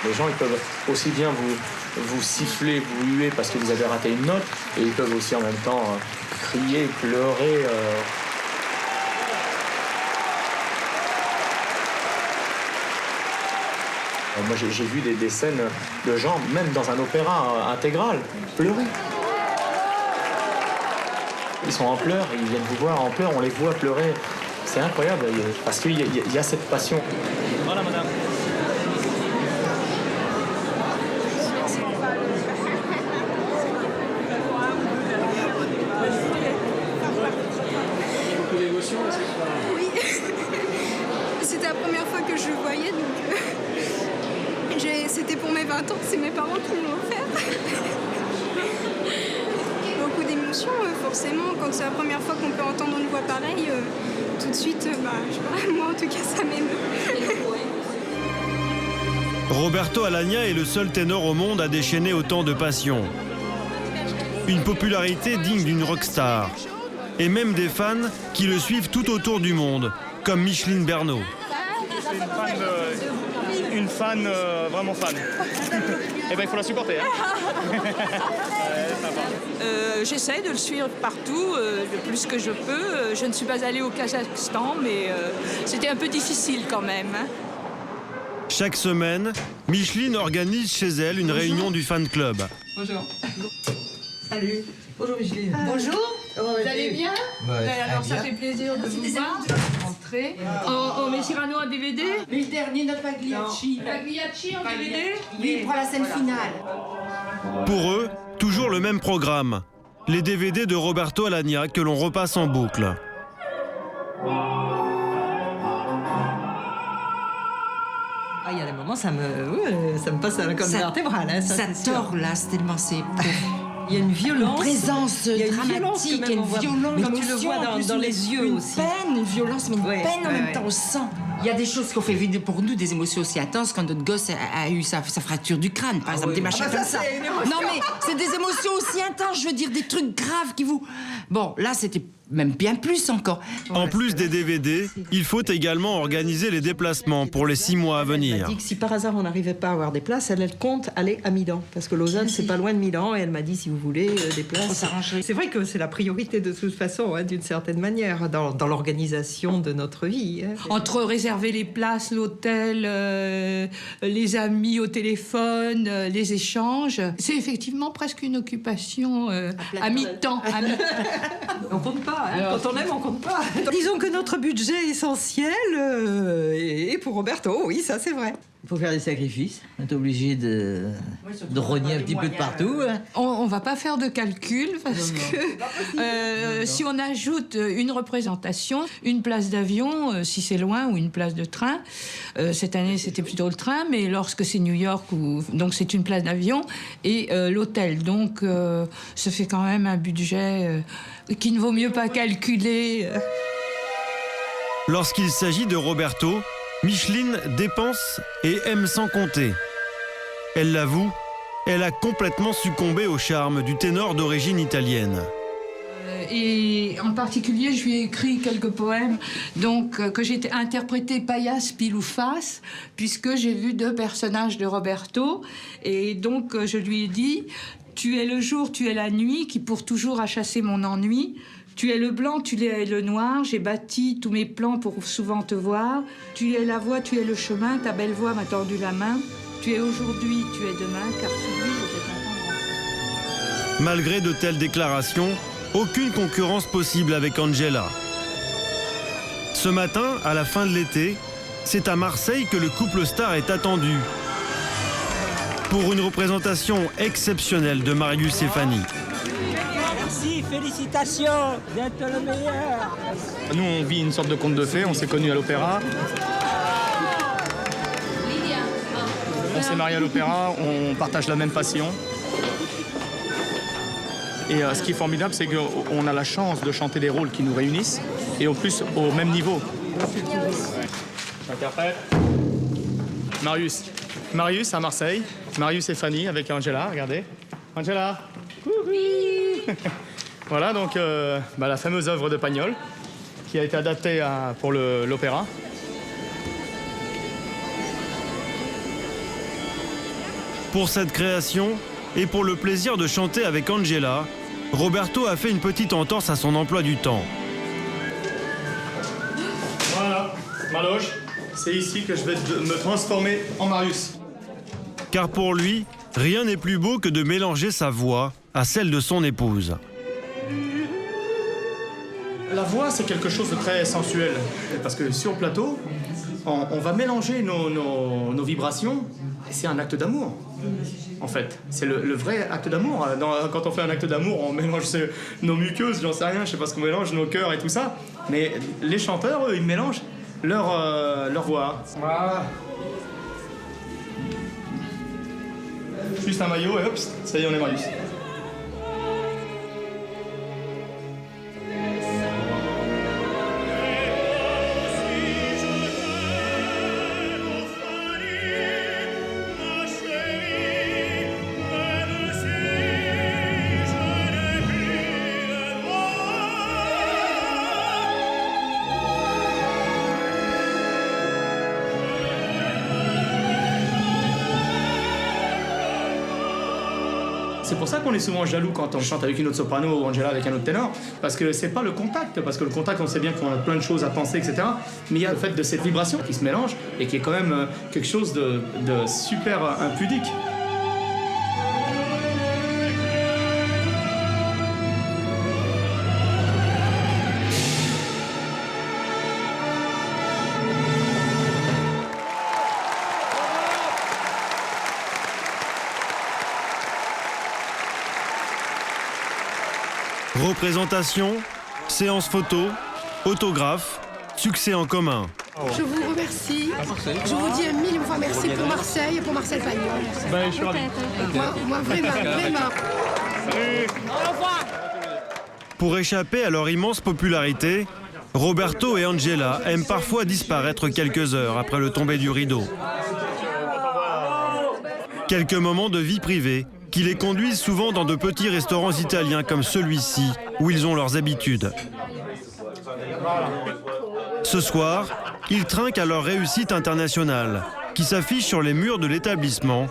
Speaker 8: Les gens, ils peuvent aussi bien vous siffler, vous huer parce que vous avez raté une note, et ils peuvent aussi en même temps crier, pleurer. Moi, j'ai vu des scènes de gens, même dans un opéra intégral, pleurer. Ils sont en pleurs, ils viennent vous voir en pleurs, on les voit pleurer. C'est incroyable, parce qu'il y a cette passion. Voilà, madame.
Speaker 15: Beaucoup d'émotions, oui. C'était la première fois que je le voyais, donc c'était pour mes 20 ans, c'est mes parents qui m'ont offert. Beaucoup d'émotions, forcément, quand c'est la première fois qu'on peut entendre une voix pareille, tout de suite, je sais pas, moi en tout cas, ça m'émeut.
Speaker 1: Roberto Alagna est le seul ténor au monde à déchaîner autant de passion. Une popularité digne d'une rockstar. Et même des fans qui le suivent tout autour du monde, comme Micheline Bernot.
Speaker 3: Une fan, vraiment fan. Eh ben, il faut la supporter. Hein.
Speaker 16: J'essaie de le suivre partout, le plus que je peux. Je ne suis pas allée au Kazakhstan, mais c'était un peu difficile quand même. Hein.
Speaker 1: Chaque semaine, Micheline organise chez elle une réunion du fan club.
Speaker 17: Bonjour. Salut. Bonjour Micheline.
Speaker 18: Bonjour.
Speaker 17: Vous allez bien?
Speaker 18: Ouais,
Speaker 16: Alors ça fait plaisir de vous voir. Entrez. Oh, mais Cyrano en DVD?
Speaker 18: Mais le dernier, notre Pagliacci.
Speaker 16: Pagliacci en DVD?
Speaker 18: Oui, pour la scène finale.
Speaker 1: Pour eux, toujours le même programme. Les DVD de Roberto Alagna que l'on repasse en boucle.
Speaker 17: Ah, il y a des moments, ça me passe à la colonne vertébrale. Hein,
Speaker 18: ça tord là, c'est tellement c'est.
Speaker 17: Il y a une violence.
Speaker 18: Une présence dramatique,
Speaker 17: il y a une violence.
Speaker 18: comme tu le vois
Speaker 17: dans les yeux aussi.
Speaker 18: Une peine en même temps au sang. Il y a des choses qu'on fait vivre pour nous, des émotions aussi intenses quand notre gosse a eu sa fracture du crâne, par exemple, des machins comme ça. Non mais c'est des émotions aussi intenses, je veux dire, des trucs graves qui vous... Bon, là c'était même bien plus encore.
Speaker 1: En plus des DVD, il faut également organiser les déplacements pour les 6 mois à venir.
Speaker 17: Elle m'a dit que si par hasard on n'arrivait pas à avoir des places, elle compte aller à Milan. Parce que Lausanne, c'est pas loin de Milan. Et elle m'a dit, si vous voulez des places... C'est vrai que c'est la priorité de toute façon, hein, d'une certaine manière, dans l'organisation de notre vie. Hein.
Speaker 16: Entre réserver les places, l'hôtel, les amis au téléphone, les échanges, c'est effectivement presque une occupation à mi-temps.
Speaker 17: On compte pas. Hein. Quand on aime, on compte pas. Disons que notre budget est essentiel, et pour Roberto, oui, ça c'est vrai.
Speaker 19: Il faut faire des sacrifices. On est obligé de rogner un petit peu de partout. Hein.
Speaker 16: On va pas faire de calcul parce que si on ajoute une représentation, une place d'avion, si c'est loin, ou une place de train, cette année c'était plutôt le train, mais lorsque c'est New York, donc c'est une place d'avion, et l'hôtel. Donc ça fait quand même un budget qui ne vaut mieux pas calculer.
Speaker 1: Lorsqu'il s'agit de Roberto, Micheline dépense et aime sans compter. Elle l'avoue, elle a complètement succombé au charme du ténor d'origine italienne.
Speaker 16: Et en particulier, je lui ai écrit quelques poèmes donc, que j'ai interprétés paillasse, pile ou face, puisque j'ai vu 2 personnages de Roberto. Et donc, je lui ai dit « Tu es le jour, tu es la nuit, qui pour toujours a chassé mon ennui. Tu es le blanc, tu es le noir, j'ai bâti tous mes plans pour souvent te voir. Tu es la voie, tu es le chemin, ta belle voix m'a tordu la main. Tu es aujourd'hui, tu es demain, car tu vis, je vais t'entendre. »
Speaker 1: Malgré de telles déclarations, aucune concurrence possible avec Angela. Ce matin, à la fin de l'été, c'est à Marseille que le couple star est attendu. Pour une représentation exceptionnelle de Marius et Fanny.
Speaker 20: Merci, félicitations, bientôt le meilleur.
Speaker 3: Nous, on vit une sorte de conte de fées, on s'est connus à l'opéra. On s'est mariés à l'opéra, on partage la même passion. Et ce qui est formidable, c'est qu'on a la chance de chanter des rôles qui nous réunissent, et en plus au même niveau. J'interprète. Marius. Marius à Marseille. Marius et Fanny avec Angela, regardez. Angela. Voilà donc la fameuse œuvre de Pagnol qui a été adaptée pour l'opéra.
Speaker 1: Pour cette création et pour le plaisir de chanter avec Angela, Roberto a fait une petite entorse à son emploi du temps.
Speaker 3: Voilà, ma loge. C'est ici que je vais me transformer en Marius.
Speaker 1: Car pour lui, rien n'est plus beau que de mélanger sa voix à celle de son épouse.
Speaker 3: La voix, c'est quelque chose de très sensuel. Parce que sur le plateau, on va mélanger nos vibrations. Et c'est un acte d'amour, en fait. C'est le vrai acte d'amour. Quand on fait un acte d'amour, on mélange nos muqueuses, j'en sais rien, je sais pas ce qu'on mélange, nos cœurs et tout ça. Mais les chanteurs, eux, ils mélangent leur voix. Voilà. Juste un maillot et hop, ça y est, on est Marius. C'est pour ça qu'on est souvent jaloux quand on chante avec une autre soprano ou Angela avec un autre ténor, parce que c'est pas le contact, parce que le contact, on sait bien qu'on a plein de choses à penser, etc. Mais il y a le fait de cette vibration qui se mélange et qui est quand même quelque chose de super impudique.
Speaker 1: Représentation, séance photo, autographe, succès en commun.
Speaker 15: Je vous remercie. Je vous dis 1000 fois merci pour Marseille et pour Marcel Pagnol.
Speaker 3: Ben, je suis ravi.
Speaker 15: Moi, vraiment.
Speaker 3: Salut.
Speaker 15: Au revoir.
Speaker 1: Pour échapper à leur immense popularité, Roberto et Angela aiment parfois disparaître quelques heures après le tombé du rideau. Quelques moments de vie privée qui les conduisent souvent dans de petits restaurants italiens comme celui-ci, où ils ont leurs habitudes. Ce soir, ils trinquent à leur réussite internationale, qui s'affiche sur les murs de l'établissement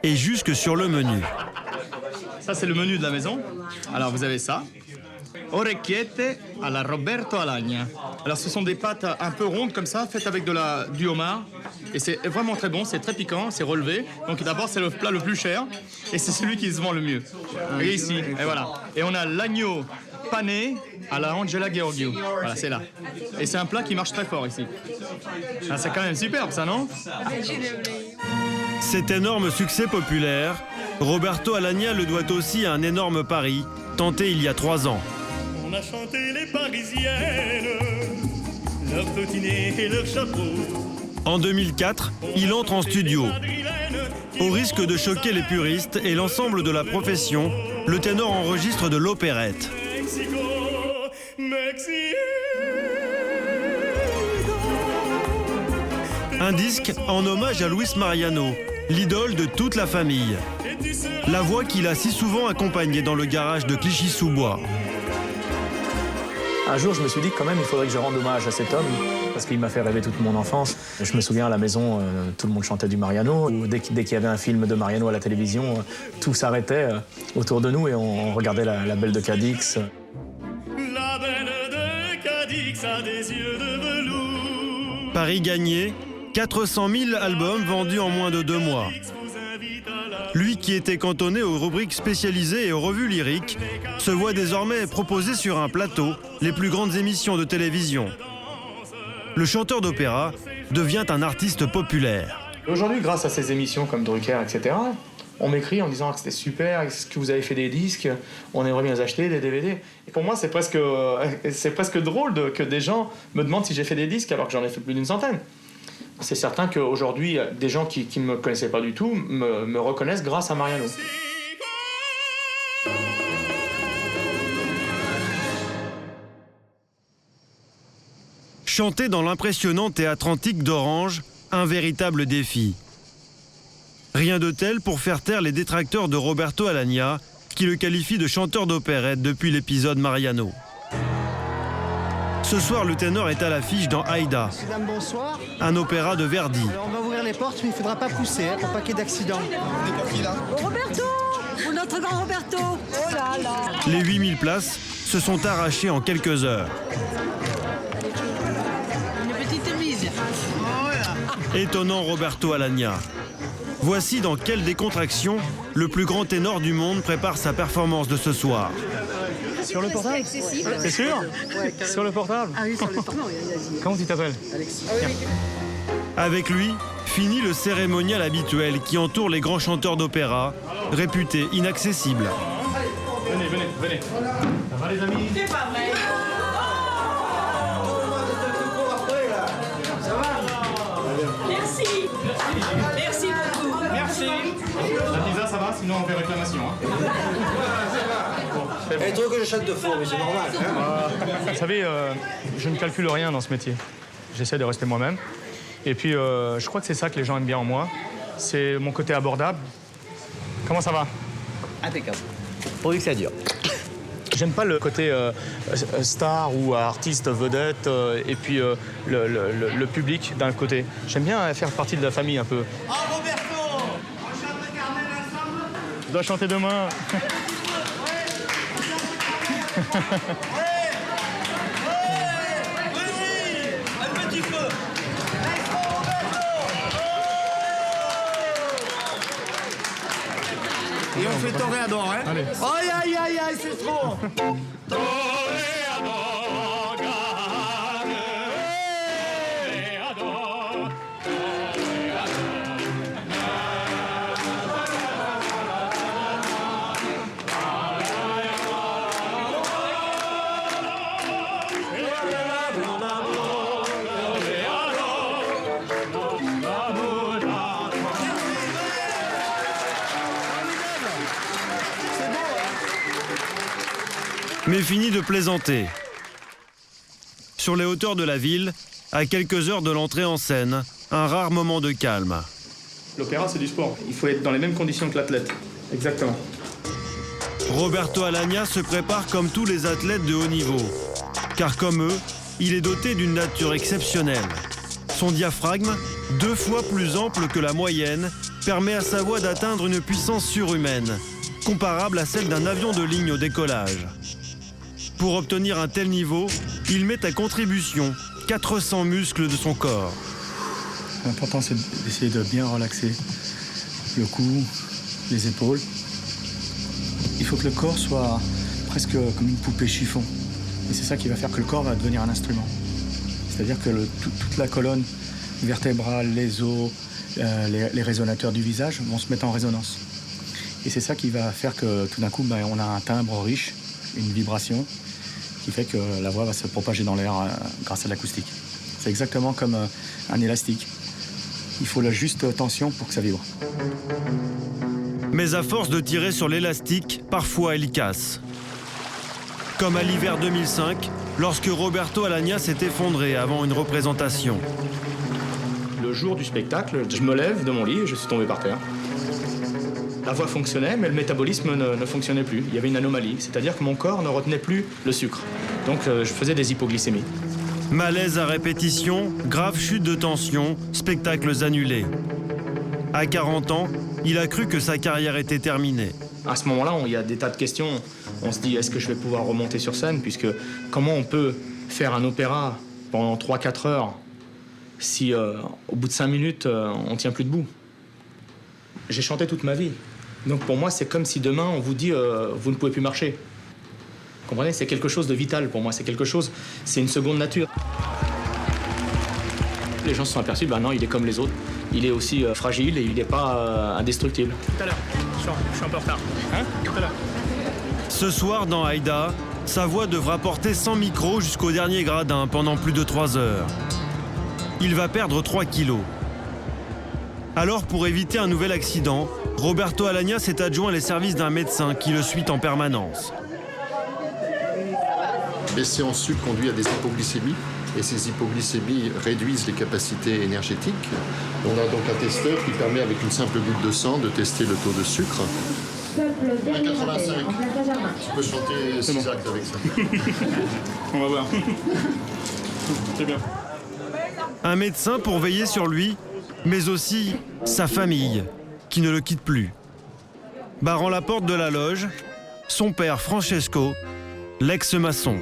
Speaker 1: et jusque sur le menu.
Speaker 3: Ça, c'est le menu de la maison. Alors, vous avez ça. Orecchiette alla Roberto Alagna. Alors, ce sont des pâtes un peu rondes comme ça, faites avec du homard. Et c'est vraiment très bon, c'est très piquant, c'est relevé. Donc d'abord, c'est le plat le plus cher et c'est celui qui se vend le mieux. Et ici, et voilà. Et on a l'agneau pané à la Angela Gheorghiu. Voilà, c'est là. Et c'est un plat qui marche très fort ici. Ah, c'est quand même superbe, ça, non?
Speaker 1: Cet énorme succès populaire, Roberto Alagna le doit aussi à un énorme pari, tenté il y a 3 ans.
Speaker 21: On a chanté les Parisiennes, leurs trottinettes et leurs chapeaux.
Speaker 1: En 2004, il entre en studio. Au risque de choquer les puristes et l'ensemble de la profession, le ténor enregistre de l'opérette. Un disque en hommage à Luis Mariano, l'idole de toute la famille. La voix qu'il a si souvent accompagnée dans le garage de Clichy-sous-Bois.
Speaker 8: Un jour, je me suis dit quand même, il faudrait que je rende hommage à cet homme, parce qu'il m'a fait rêver toute mon enfance. Je me souviens à la maison, tout le monde chantait du Mariano. Dès qu'il y avait un film de Mariano à la télévision, tout s'arrêtait autour de nous et on regardait la Belle de Cadix.
Speaker 21: La Belle de Cadix a des yeux de velours.
Speaker 1: Paris gagné, 400 000 albums vendus en moins de 2 mois. Lui qui était cantonné aux rubriques spécialisées et aux revues lyriques, se voit désormais proposer sur un plateau les plus grandes émissions de télévision. Le chanteur d'opéra devient un artiste populaire.
Speaker 3: Aujourd'hui, grâce à ces émissions comme Drucker, etc., on m'écrit en disant que c'était super, est-ce que vous avez fait des disques, on aimerait bien les acheter, des DVD. Et pour moi, c'est presque drôle que des gens me demandent si j'ai fait des disques alors que j'en ai fait plus d'une centaine. C'est certain qu'aujourd'hui, des gens qui ne me connaissaient pas du tout me reconnaissent grâce à Mariano.
Speaker 1: Chanter dans l'impressionnant théâtre antique d'Orange, un véritable défi. Rien de tel pour faire taire les détracteurs de Roberto Alagna, qui le qualifient de chanteur d'opérette depuis l'épisode Mariano. Ce soir, le ténor est à l'affiche dans Aïda,
Speaker 13: Mesdames, bonsoir.
Speaker 1: un opéra de Verdi.
Speaker 13: Alors, on va ouvrir les portes, mais il ne faudra pas pousser pour pas qu'il y ait d'accident.
Speaker 10: Roberto, pour notre grand Roberto. Oh là là.
Speaker 1: Les 8000 places se sont arrachées en quelques heures.
Speaker 10: Une petite mise.
Speaker 1: Étonnant Roberto Alagna. Voici dans quelle décontraction le plus grand ténor du monde prépare sa performance de ce soir.
Speaker 3: Sur le portable? C'est sûr? Sur le portable?
Speaker 10: Ah oui, sur le portable.
Speaker 3: Comment tu t'appelles?
Speaker 1: Avec lui, fini le cérémonial habituel qui entoure les grands chanteurs d'opéra, réputés inaccessibles.
Speaker 3: Venez. Ça va les amis?
Speaker 10: C'est pas vrai. Merci. Merci beaucoup.
Speaker 3: Merci. La pizza, ça va? Sinon, on fait réclamation.
Speaker 13: Elle trouve que je chante de faux, mais c'est normal.
Speaker 3: Vous savez, je ne calcule rien dans ce métier. J'essaie de rester moi-même. Et puis, je crois que c'est ça que les gens aiment bien en moi. C'est mon côté abordable. Comment ça va?
Speaker 19: Impeccable. Pourvu que ça dure.
Speaker 3: J'aime pas le côté star ou artiste vedette et puis le public d'un côté. J'aime bien faire partie de la famille un peu.
Speaker 21: Oh Roberto, on chante le Carmen ensemble?
Speaker 3: Je dois chanter demain.
Speaker 21: Un petit peu.
Speaker 13: Et on fait toréador, hein?
Speaker 3: Allez.
Speaker 13: Aïe, aïe, aïe, c'est trop.
Speaker 1: Mais fini de plaisanter. Sur les hauteurs de la ville, à quelques heures de l'entrée en scène, un rare moment de calme.
Speaker 3: L'opéra, c'est du sport. Il faut être dans les mêmes conditions que l'athlète. Exactement.
Speaker 1: Roberto Alagna se prépare comme tous les athlètes de haut niveau. Car comme eux, il est doté d'une nature exceptionnelle. Son diaphragme, 2 fois plus ample que la moyenne, permet à sa voix d'atteindre une puissance surhumaine, comparable à celle d'un avion de ligne au décollage. Pour obtenir un tel niveau, il met à contribution 400 muscles de son corps.
Speaker 3: L'important, c'est d'essayer de bien relaxer le cou, les épaules. Il faut que le corps soit presque comme une poupée chiffon. Et c'est ça qui va faire que le corps va devenir un instrument. C'est-à-dire que toute la colonne vertébrale, les os, les résonateurs du visage vont se mettre en résonance. Et c'est ça qui va faire que tout d'un coup, on a un timbre riche, une vibration, qui fait que la voix va se propager dans l'air grâce à l'acoustique. C'est exactement comme un élastique. Il faut la juste tension pour que ça vibre.
Speaker 1: Mais à force de tirer sur l'élastique, parfois il casse. Comme à l'hiver 2005, lorsque Roberto Alagna s'est effondré avant une représentation.
Speaker 3: Le jour du spectacle, je me lève de mon lit et je suis tombé par terre. La voix fonctionnait, mais le métabolisme ne fonctionnait plus. Il y avait une anomalie, c'est-à-dire que mon corps ne retenait plus le sucre. Donc je faisais des hypoglycémies.
Speaker 1: Malaise à répétition, grave chute de tension, spectacles annulés. À 40 ans, il a cru que sa carrière était terminée.
Speaker 3: À ce moment-là, il y a des tas de questions. On se dit, est-ce que je vais pouvoir remonter sur scène? Puisque comment on peut faire un opéra pendant 3-4 heures si au bout de 5 minutes, on ne tient plus debout? J'ai chanté toute ma vie. Donc pour moi, c'est comme si demain, on vous dit, vous ne pouvez plus marcher. Vous comprenez? C'est quelque chose de vital pour moi. C'est une seconde nature. Les gens se sont aperçus, non, il est comme les autres. Il est aussi fragile et il n'est pas indestructible. Tout à l'heure, je suis un peu en retard. Hein? Tout à l'heure.
Speaker 1: Ce soir, dans Aïda, sa voix devra porter sans micro jusqu'au dernier gradin pendant plus de 3 heures. Il va perdre 3 kilos. Alors, pour éviter un nouvel accident, Roberto Alagna s'est adjoint les services d'un médecin qui le suit en permanence.
Speaker 4: Baisser en sucre conduit à des hypoglycémies, et ces hypoglycémies réduisent les capacités énergétiques. On a donc un testeur qui permet, avec une simple goutte de sang, de tester le taux de sucre. 85. Tu peux chanter 6 actes avec ça.
Speaker 2: On va voir. C'est bien.
Speaker 1: Un médecin pour veiller sur lui, mais aussi sa famille, qui ne le quitte plus. Barrant la porte de la loge, son père Francesco, l'ex-maçon.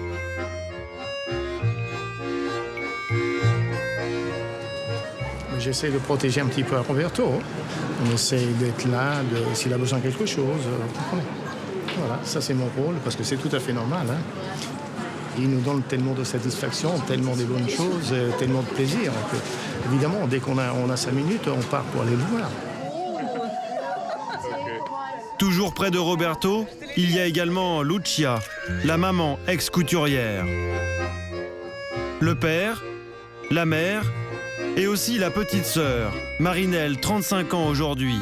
Speaker 3: J'essaie de protéger un petit peu Roberto. On essaie d'être là, s'il a besoin de quelque chose. Voilà, ça c'est mon rôle, parce que c'est tout à fait normal. Hein. Il nous donne tellement de satisfaction, tellement de bonnes choses, tellement de plaisir. Évidemment, dès qu'on a 5 minutes, on part pour aller le voir.
Speaker 1: Toujours près de Roberto, il y a également Lucia, la maman ex-couturière. Le père, la mère et aussi la petite sœur, Marinelle, 35 ans aujourd'hui.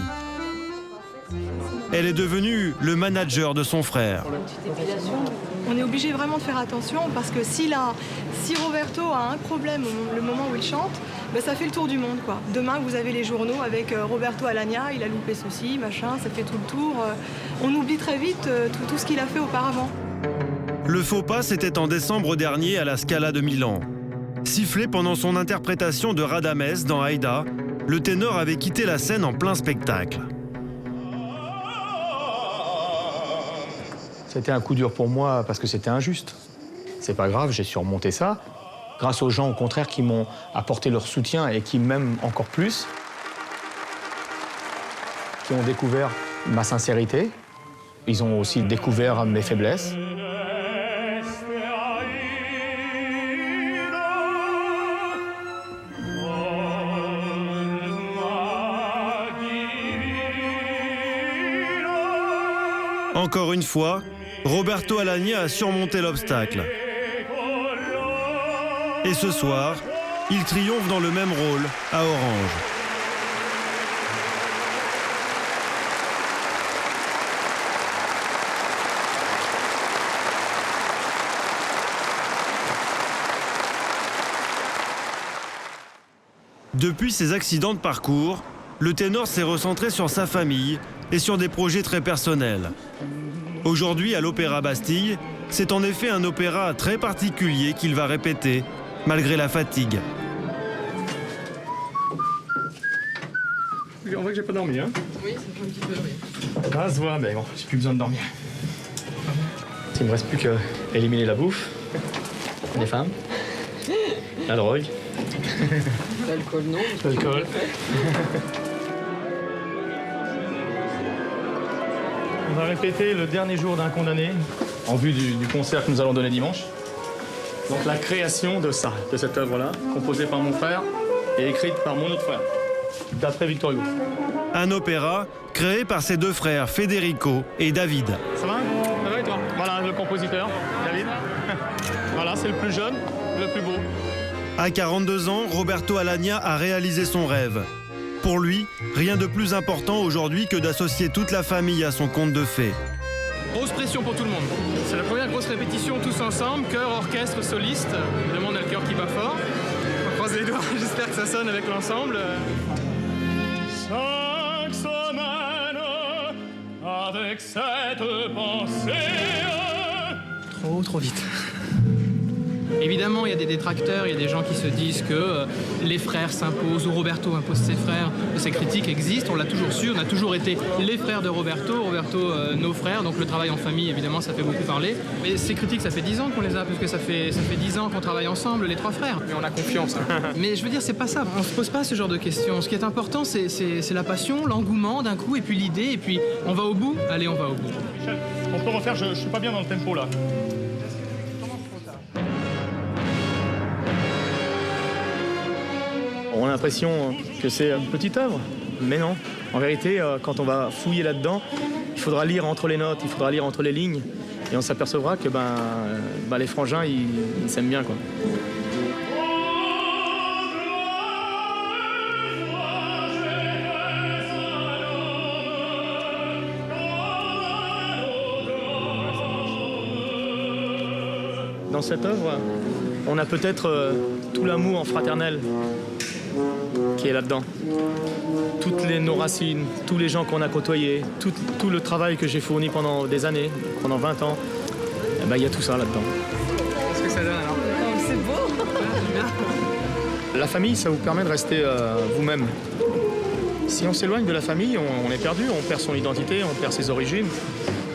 Speaker 1: Elle est devenue le manager de son frère.
Speaker 5: On est obligé vraiment de faire attention parce que si Roberto a un problème le moment où il chante, ben ça fait le tour du monde, quoi. Demain, vous avez les journaux avec Roberto Alagna, il a loupé ceci, machin, ça fait tout le tour. On oublie très vite tout ce qu'il a fait auparavant.
Speaker 1: Le faux pas, c'était en décembre dernier à la Scala de Milan. Sifflé pendant son interprétation de Radames dans Aïda, le ténor avait quitté la scène en plein spectacle.
Speaker 8: C'était un coup dur pour moi parce que c'était injuste. C'est pas grave, j'ai surmonté ça. Grâce aux gens, au contraire, qui m'ont apporté leur soutien et qui m'aiment encore plus, qui ont découvert ma sincérité. Ils ont aussi découvert mes faiblesses.
Speaker 1: Encore une fois, Roberto Alagna a surmonté l'obstacle. Et ce soir, il triomphe dans le même rôle à Orange. Depuis ses accidents de parcours, le ténor s'est recentré sur sa famille et sur des projets très personnels. Aujourd'hui, à l'Opéra Bastille, c'est en effet un opéra très particulier qu'il va répéter, malgré la fatigue.
Speaker 3: On voit que j'ai pas dormi, hein?
Speaker 5: Oui, ça fait un petit peu, oui.
Speaker 3: Ça se voit, mais bon, j'ai plus besoin de dormir. Il me reste plus qu'à éliminer la bouffe, les femmes, la drogue.
Speaker 5: L'alcool, non.
Speaker 3: L'alcool. On va répéter le dernier jour d'un condamné en vue du concert que nous allons donner dimanche. Donc la création de ça, de cette œuvre-là, composée par mon frère et écrite par mon autre frère, d'après Victor Hugo.
Speaker 1: Un opéra créé par ses deux frères Federico et David.
Speaker 3: Ça va? Ça va et toi? Voilà le compositeur, David. Voilà, c'est le plus jeune, le plus beau.
Speaker 1: À 42 ans, Roberto Alagna a réalisé son rêve. Pour lui, rien de plus important aujourd'hui que d'associer toute la famille à son conte de fées.
Speaker 2: Grosse pression pour tout le monde. C'est la première grosse répétition tous ensemble, chœur, orchestre, soliste. Évidemment, on a le cœur qui bat fort. On croise les doigts, j'espère que ça sonne avec l'ensemble. 5 semaines avec cette pensée.
Speaker 5: Trop vite.
Speaker 2: Évidemment, il y a des détracteurs, il y a des gens qui se disent que les frères s'imposent ou Roberto impose ses frères. Ces critiques existent, on l'a toujours su, on a toujours été les frères de Roberto, nos frères, donc le travail en famille, évidemment, ça fait beaucoup parler. Mais ces critiques, ça fait 10 ans qu'on les a, parce que ça fait 10 ans qu'on travaille ensemble, les 3 frères.
Speaker 3: Mais on a confiance. Hein.
Speaker 2: Mais je veux dire, c'est pas ça, on se pose pas ce genre de questions. Ce qui est important, c'est la passion, l'engouement d'un coup, et puis l'idée, et puis on va au bout. Allez, on va au bout.
Speaker 3: Michel, on peut refaire, je suis pas bien dans le tempo là. On a l'impression que c'est une petite œuvre, mais non. En vérité, quand on va fouiller là-dedans, il faudra lire entre les notes, il faudra lire entre les lignes, et on s'apercevra que les frangins, ils s'aiment bien, quoi. Dans cette œuvre, on a peut-être tout l'amour fraternel qui est là-dedans. Toutes nos racines, tous les gens qu'on a côtoyés, tout le travail que j'ai fourni pendant des années, pendant 20 ans, il y a tout ça là-dedans.
Speaker 2: Qu'est-ce que ça donne alors?
Speaker 5: C'est beau.
Speaker 3: La famille, ça vous permet de rester vous-même. Si on s'éloigne de la famille, on est perdu, on perd son identité, on perd ses origines.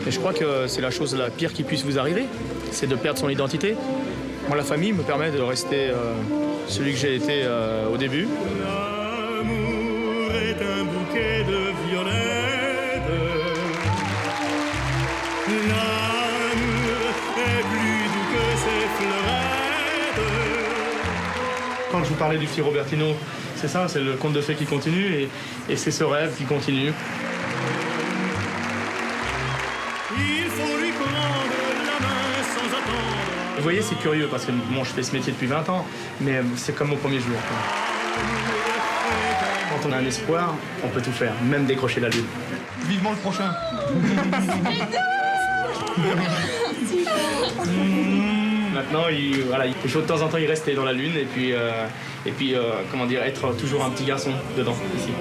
Speaker 3: Et je crois que c'est la chose la pire qui puisse vous arriver, c'est de perdre son identité. Moi, la famille me permet de rester celui que j'ai été au début.
Speaker 21: L'amour est un bouquet de violettes. L'amour est plus doux que ses fleurettes.
Speaker 3: Quand je vous parlais du petit Robertino, c'est ça, c'est le conte de fées qui continue et c'est ce rêve qui continue.
Speaker 21: Il faut lui prendre la main sans attendre.
Speaker 3: Vous voyez, c'est curieux parce que bon, je fais ce métier depuis 20 ans, mais c'est comme au premier jour. Quand on a un espoir, on peut tout faire, même décrocher la lune. Vivement le prochain. Maintenant, il faut de temps en temps y rester dans la lune et puis comment dire, être toujours un petit garçon dedans ici.